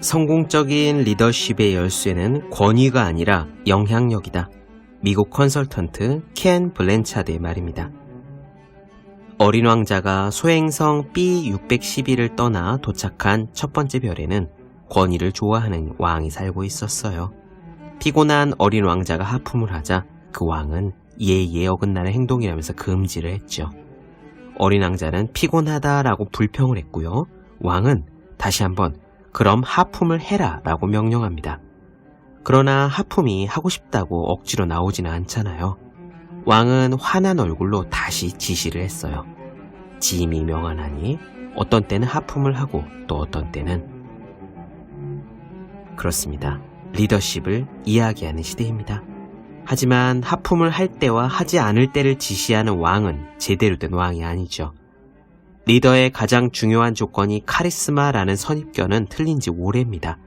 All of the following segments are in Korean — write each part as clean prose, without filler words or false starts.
성공적인 리더십의 열쇠는 권위가 아니라 영향력이다. 미국 컨설턴트 켄 블랜차드의 말입니다. 어린 왕자가 소행성 B611을 떠나 도착한 첫 번째 별에는 권위를 좋아하는 왕이 살고 있었어요. 피곤한 어린 왕자가 하품을 하자 그 왕은 예의에 어긋나는 행동이라면서 금지를 했죠. 어린 왕자는 피곤하다라고 불평을 했고요. 왕은 다시 한번 그럼 하품을 해라 라고 명령합니다. 그러나 하품이 하고 싶다고 억지로 나오지는 않잖아요. 왕은 화난 얼굴로 다시 지시를 했어요. 지임이 명하나니 어떤 때는 하품을 하고 또 어떤 때는 그렇습니다. 리더십을 이야기하는 시대입니다. 하지만 하품을 할 때와 하지 않을 때를 지시하는 왕은 제대로 된 왕이 아니죠. 리더의 가장 중요한 조건이 카리스마라는 선입견은 틀린 지 오래입니다.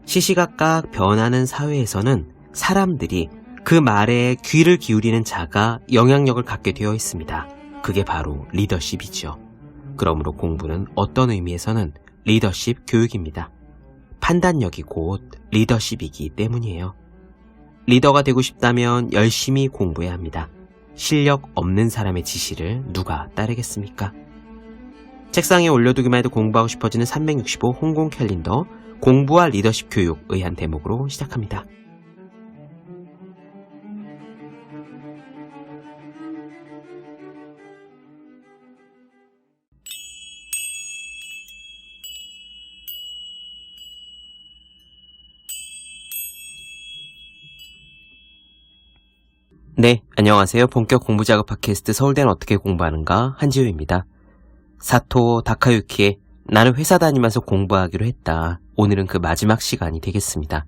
시시각각 변하는 사회에서는 사람들이 그 말에 귀를 기울이는 자가 영향력을 갖게 되어 있습니다. 그게 바로 리더십이죠. 그러므로 공부는 어떤 의미에서는 리더십 교육입니다. 판단력이 곧 리더십이기 때문이에요. 리더가 되고 싶다면 열심히 공부해야 합니다. 실력 없는 사람의 지시를 누가 따르겠습니까? 책상에 올려두기만 해도 공부하고 싶어지는 365 홍콩 캘린더 공부와 리더십 교육의 한 대목으로 시작합니다. 네, 안녕하세요. 본격 공부작업 팟캐스트 서울대는 어떻게 공부하는가 한지우입니다. 사토 다카유키의 나는 회사 다니면서 공부하기로 했다. 오늘은 그 마지막 시간이 되겠습니다.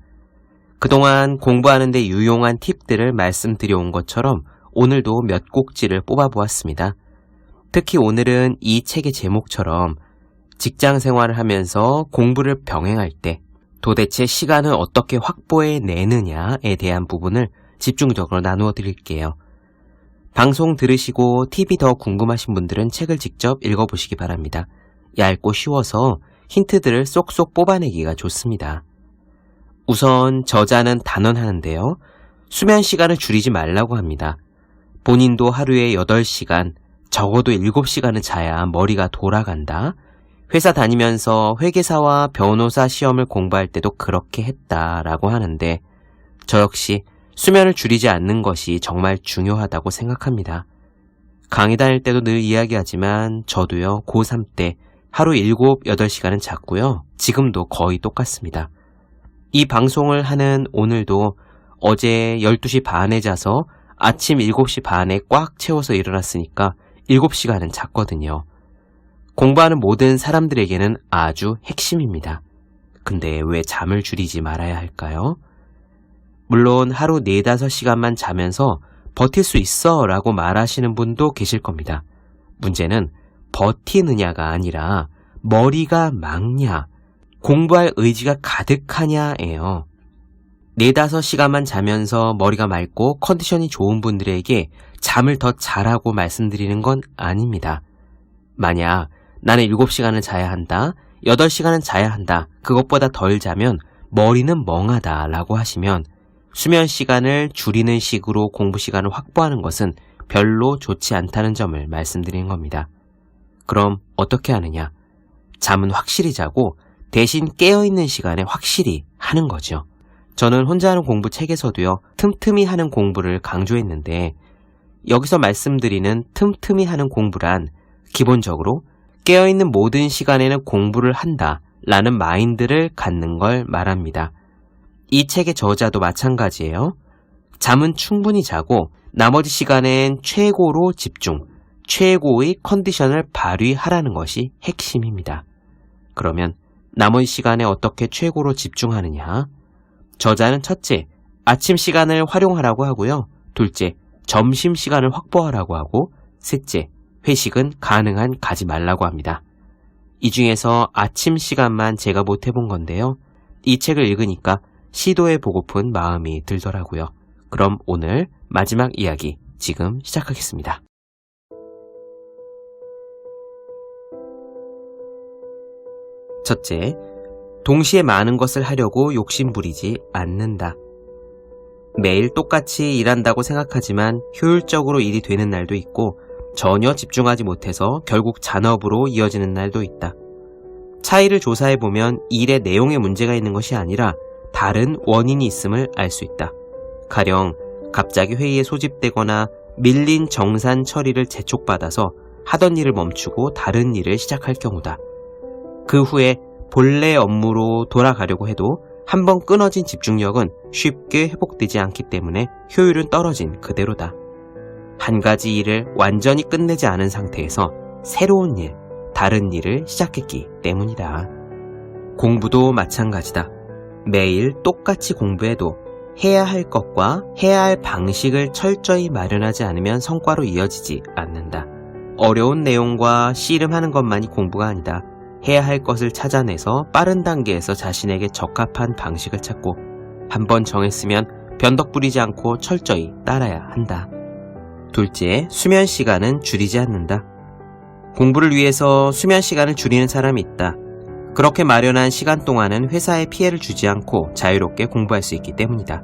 그동안 공부하는 데 유용한 팁들을 말씀드려온 것처럼 오늘도 몇 꼭지를 뽑아보았습니다. 특히 오늘은 이 책의 제목처럼 직장 생활을 하면서 공부를 병행할 때 도대체 시간을 어떻게 확보해내느냐에 대한 부분을 집중적으로 나누어 드릴게요. 방송 들으시고 팁이 더 궁금하신 분들은 책을 직접 읽어보시기 바랍니다. 얇고 쉬워서 힌트들을 쏙쏙 뽑아내기가 좋습니다. 우선 저자는 단언하는데요. 수면 시간을 줄이지 말라고 합니다. 본인도 하루에 8시간, 적어도 7시간은 자야 머리가 돌아간다. 회사 다니면서 회계사와 변호사 시험을 공부할 때도 그렇게 했다라고 하는데 저 역시 수면을 줄이지 않는 것이 정말 중요하다고 생각합니다. 강의 다닐 때도 늘 이야기하지만 저도요 고3 때 하루 7, 8시간은 잤고요. 지금도 거의 똑같습니다. 이 방송을 하는 오늘도 어제 12시 반에 자서 아침 7시 반에 꽉 채워서 일어났으니까 7시간은 잤거든요. 공부하는 모든 사람들에게는 아주 핵심입니다. 근데 왜 잠을 줄이지 말아야 할까요? 물론 하루 4, 5시간만 자면서 버틸 수 있어 라고 말하시는 분도 계실 겁니다. 문제는 버티느냐가 아니라 머리가 맑냐, 공부할 의지가 가득하냐예요. 4, 5시간만 자면서 머리가 맑고 컨디션이 좋은 분들에게 잠을 더 자라고 말씀드리는 건 아닙니다. 만약 나는 7시간을 자야 한다, 8시간은 자야 한다, 그것보다 덜 자면 머리는 멍하다 라고 하시면 수면 시간을 줄이는 식으로 공부 시간을 확보하는 것은 별로 좋지 않다는 점을 말씀드리는 겁니다. 그럼 어떻게 하느냐? 잠은 확실히 자고 대신 깨어있는 시간에 확실히 하는 거죠. 저는 혼자 하는 공부 책에서도요, 틈틈이 하는 공부를 강조했는데 여기서 말씀드리는 틈틈이 하는 공부란 기본적으로 깨어있는 모든 시간에는 공부를 한다 라는 마인드를 갖는 걸 말합니다. 이 책의 저자도 마찬가지예요. 잠은 충분히 자고 나머지 시간엔 최고로 집중, 최고의 컨디션을 발휘하라는 것이 핵심입니다. 그러면 나머지 시간에 어떻게 최고로 집중하느냐? 저자는 첫째, 아침 시간을 활용하라고 하고요. 둘째, 점심 시간을 확보하라고 하고 셋째, 회식은 가능한 가지 말라고 합니다. 이 중에서 아침 시간만 제가 못 해본 건데요. 이 책을 읽으니까 시도해보고픈 마음이 들더라고요. 그럼 오늘 마지막 이야기 지금 시작하겠습니다. 첫째, 동시에 많은 것을 하려고 욕심부리지 않는다. 매일 똑같이 일한다고 생각하지만 효율적으로 일이 되는 날도 있고 전혀 집중하지 못해서 결국 잔업으로 이어지는 날도 있다. 차이를 조사해보면 일의 내용에 문제가 있는 것이 아니라 다른 원인이 있음을 알 수 있다. 가령 갑자기 회의에 소집되거나 밀린 정산 처리를 재촉받아서 하던 일을 멈추고 다른 일을 시작할 경우다. 그 후에 본래 업무로 돌아가려고 해도 한번 끊어진 집중력은 쉽게 회복되지 않기 때문에 효율은 떨어진 그대로다. 한 가지 일을 완전히 끝내지 않은 상태에서 새로운 일, 다른 일을 시작했기 때문이다. 공부도 마찬가지다. 매일 똑같이 공부해도 해야 할 것과 해야 할 방식을 철저히 마련하지 않으면 성과로 이어지지 않는다. 어려운 내용과 씨름하는 것만이 공부가 아니다. 해야 할 것을 찾아내서 빠른 단계에서 자신에게 적합한 방식을 찾고 한번 정했으면 변덕 부리지 않고 철저히 따라야 한다. 둘째, 수면 시간은 줄이지 않는다. 공부를 위해서 수면 시간을 줄이는 사람이 있다. 그렇게 마련한 시간 동안은 회사에 피해를 주지 않고 자유롭게 공부할 수 있기 때문이다.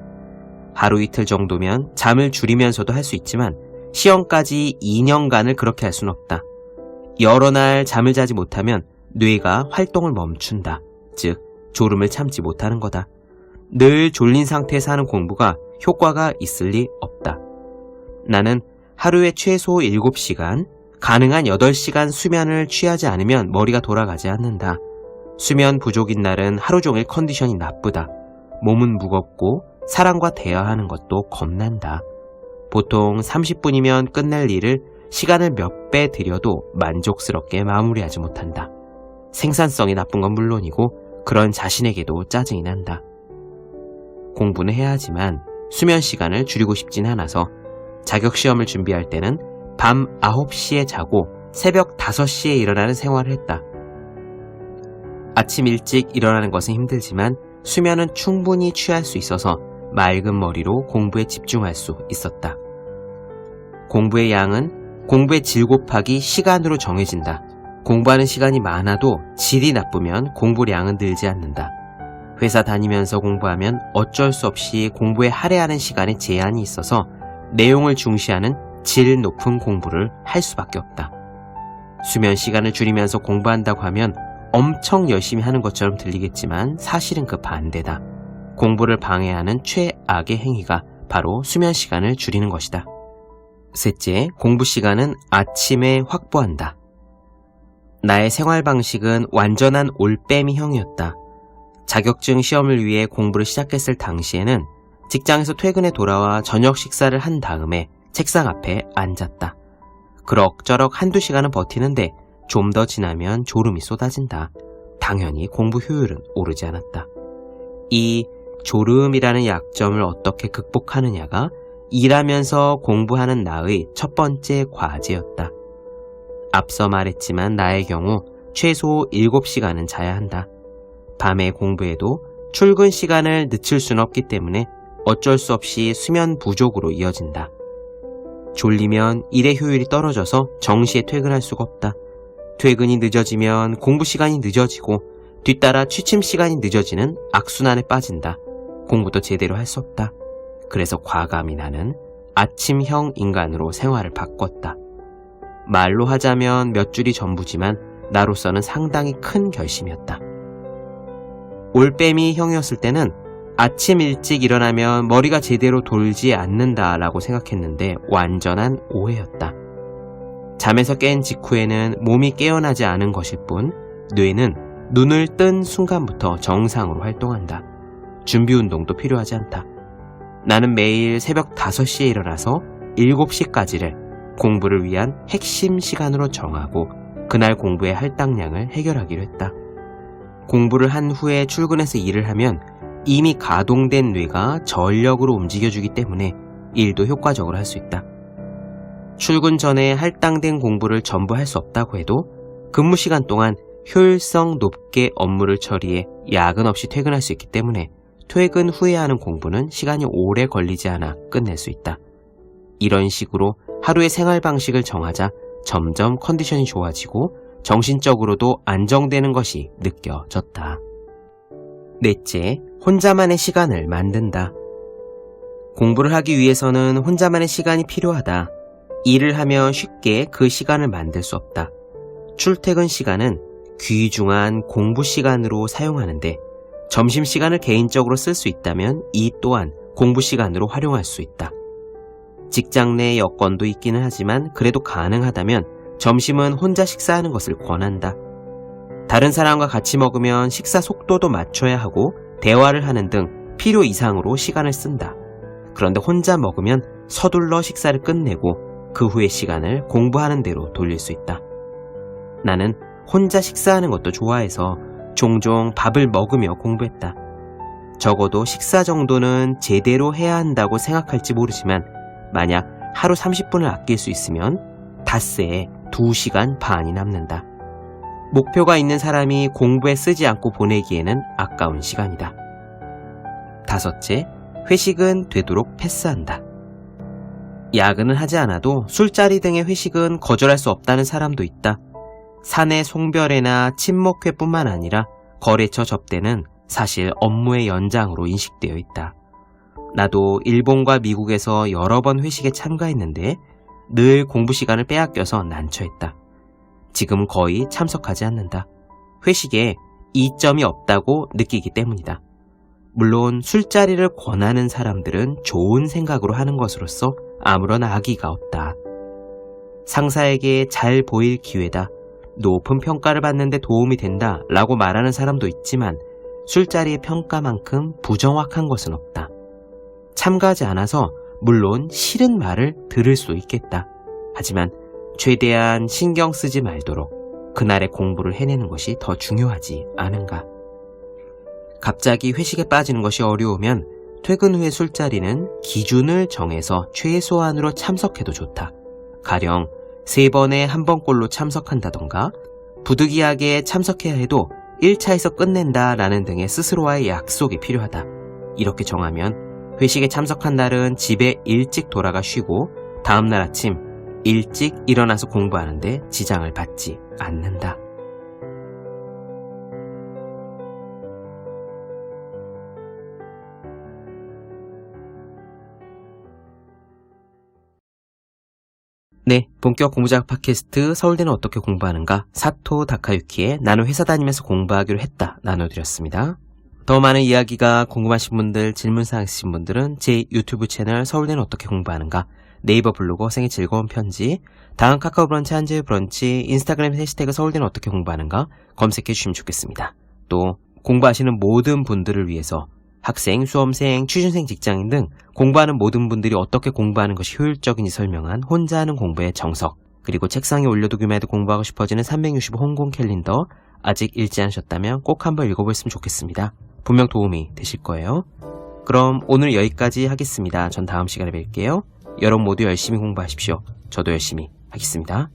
하루 이틀 정도면 잠을 줄이면서도 할 수 있지만 시험까지 2년간을 그렇게 할 수는 없다. 여러 날 잠을 자지 못하면 뇌가 활동을 멈춘다. 즉, 졸음을 참지 못하는 거다. 늘 졸린 상태에서 하는 공부가 효과가 있을 리 없다. 나는 하루에 최소 7시간, 가능한 8시간 수면을 취하지 않으면 머리가 돌아가지 않는다. 수면 부족인 날은 하루 종일 컨디션이 나쁘다. 몸은 무겁고 사람과 대화하는 것도 겁난다. 보통 30분이면 끝낼 일을 시간을 몇 배 들여도 만족스럽게 마무리하지 못한다. 생산성이 나쁜 건 물론이고 그런 자신에게도 짜증이 난다. 공부는 해야 하지만 수면 시간을 줄이고 싶진 않아서 자격시험을 준비할 때는 밤 9시에 자고 새벽 5시에 일어나는 생활을 했다. 아침 일찍 일어나는 것은 힘들지만 수면은 충분히 취할 수 있어서 맑은 머리로 공부에 집중할 수 있었다. 공부의 양은 공부의 질 곱하기 시간으로 정해진다. 공부하는 시간이 많아도 질이 나쁘면 공부량은 늘지 않는다. 회사 다니면서 공부하면 어쩔 수 없이 공부에 할애하는 시간에 제한이 있어서 내용을 중시하는 질 높은 공부를 할 수밖에 없다. 수면 시간을 줄이면서 공부한다고 하면 엄청 열심히 하는 것처럼 들리겠지만 사실은 그 반대다. 공부를 방해하는 최악의 행위가 바로 수면 시간을 줄이는 것이다. 셋째, 공부 시간은 아침에 확보한다. 나의 생활 방식은 완전한 올빼미형이었다. 자격증 시험을 위해 공부를 시작했을 당시에는 직장에서 퇴근해 돌아와 저녁 식사를 한 다음에 책상 앞에 앉았다. 그럭저럭 한두 시간은 버티는데 좀 더 지나면 졸음이 쏟아진다. 당연히 공부 효율은 오르지 않았다. 이 졸음이라는 약점을 어떻게 극복하느냐가 일하면서 공부하는 나의 첫 번째 과제였다. 앞서 말했지만 나의 경우 최소 7시간은 자야 한다. 밤에 공부해도 출근 시간을 늦출 수는 없기 때문에 어쩔 수 없이 수면 부족으로 이어진다. 졸리면 일의 효율이 떨어져서 정시에 퇴근할 수가 없다. 퇴근이 늦어지면 공부 시간이 늦어지고 뒤따라 취침 시간이 늦어지는 악순환에 빠진다. 공부도 제대로 할 수 없다. 그래서 과감히 나는 아침형 인간으로 생활을 바꿨다. 말로 하자면 몇 줄이 전부지만 나로서는 상당히 큰 결심이었다. 올빼미 형이었을 때는 아침 일찍 일어나면 머리가 제대로 돌지 않는다라고 생각했는데 완전한 오해였다. 잠에서 깬 직후에는 몸이 깨어나지 않은 것일 뿐 뇌는 눈을 뜬 순간부터 정상으로 활동한다. 준비 운동도 필요하지 않다. 나는 매일 새벽 5시에 일어나서 7시까지를 공부를 위한 핵심 시간으로 정하고 그날 공부의 할당량을 해결하기로 했다. 공부를 한 후에 출근해서 일을 하면 이미 가동된 뇌가 전력으로 움직여주기 때문에 일도 효과적으로 할 수 있다. 출근 전에 할당된 공부를 전부 할 수 없다고 해도 근무 시간 동안 효율성 높게 업무를 처리해 야근 없이 퇴근할 수 있기 때문에 퇴근 후에 하는 공부는 시간이 오래 걸리지 않아 끝낼 수 있다. 이런 식으로 하루의 생활 방식을 정하자 점점 컨디션이 좋아지고 정신적으로도 안정되는 것이 느껴졌다. 넷째, 혼자만의 시간을 만든다. 공부를 하기 위해서는 혼자만의 시간이 필요하다. 일을 하면 쉽게 그 시간을 만들 수 없다. 출퇴근 시간은 귀중한 공부 시간으로 사용하는데 점심시간을 개인적으로 쓸 수 있다면 이 또한 공부 시간으로 활용할 수 있다. 직장 내 여건도 있기는 하지만 그래도 가능하다면 점심은 혼자 식사하는 것을 권한다. 다른 사람과 같이 먹으면 식사 속도도 맞춰야 하고 대화를 하는 등 필요 이상으로 시간을 쓴다. 그런데 혼자 먹으면 서둘러 식사를 끝내고 그 후의 시간을 공부하는 대로 돌릴 수 있다. 나는 혼자 식사하는 것도 좋아해서 종종 밥을 먹으며 공부했다. 적어도 식사 정도는 제대로 해야 한다고 생각할지 모르지만 만약 하루 30분을 아낄 수 있으면 닷새에 2시간 반이 남는다. 목표가 있는 사람이 공부에 쓰지 않고 보내기에는 아까운 시간이다. 다섯째, 회식은 되도록 패스한다. 야근은 하지 않아도 술자리 등의 회식은 거절할 수 없다는 사람도 있다. 사내 송별회나 친목회뿐만 아니라 거래처 접대는 사실 업무의 연장으로 인식되어 있다. 나도 일본과 미국에서 여러 번 회식에 참가했는데 늘 공부 시간을 빼앗겨서 난처했다. 지금 거의 참석하지 않는다. 회식에 이점이 없다고 느끼기 때문이다. 물론 술자리를 권하는 사람들은 좋은 생각으로 하는 것으로서 아무런 악의가 없다. 상사에게 잘 보일 기회다. 높은 평가를 받는데 도움이 된다 라고 말하는 사람도 있지만 술자리의 평가만큼 부정확한 것은 없다. 참가하지 않아서 물론 싫은 말을 들을 수 있겠다. 하지만 최대한 신경 쓰지 말도록 그날의 공부를 해내는 것이 더 중요하지 않은가. 갑자기 회식에 빠지는 것이 어려우면 퇴근 후의 술자리는 기준을 정해서 최소한으로 참석해도 좋다. 가령 3번에 1번꼴로 참석한다던가 부득이하게 참석해야 해도 1차에서 끝낸다 라는 등의 스스로와의 약속이 필요하다. 이렇게 정하면 회식에 참석한 날은 집에 일찍 돌아가 쉬고 다음날 아침 일찍 일어나서 공부하는데 지장을 받지 않는다. 네, 본격 공부자극 팟캐스트 서울대는 어떻게 공부하는가 사토 다카유키의 나는 회사 다니면서 공부하기로 했다 나눠드렸습니다. 더 많은 이야기가 궁금하신 분들, 질문사항 있으신 분들은 제 유튜브 채널 서울대는 어떻게 공부하는가, 네이버 블로그 생의 즐거운 편지, 다음 카카오 브런치 한재의 브런치, 인스타그램 해시태그 서울대는 어떻게 공부하는가 검색해 주시면 좋겠습니다. 또 공부하시는 모든 분들을 위해서 학생, 수험생, 취준생, 직장인 등 공부하는 모든 분들이 어떻게 공부하는 것이 효율적인지 설명한 혼자 하는 공부의 정석, 그리고 책상에 올려두기만 해도 공부하고 싶어지는 365 홍콩 캘린더 아직 읽지 않으셨다면 꼭 한번 읽어보셨으면 좋겠습니다. 분명 도움이 되실 거예요. 그럼 오늘 여기까지 하겠습니다. 전 다음 시간에 뵐게요. 여러분 모두 열심히 공부하십시오. 저도 열심히 하겠습니다.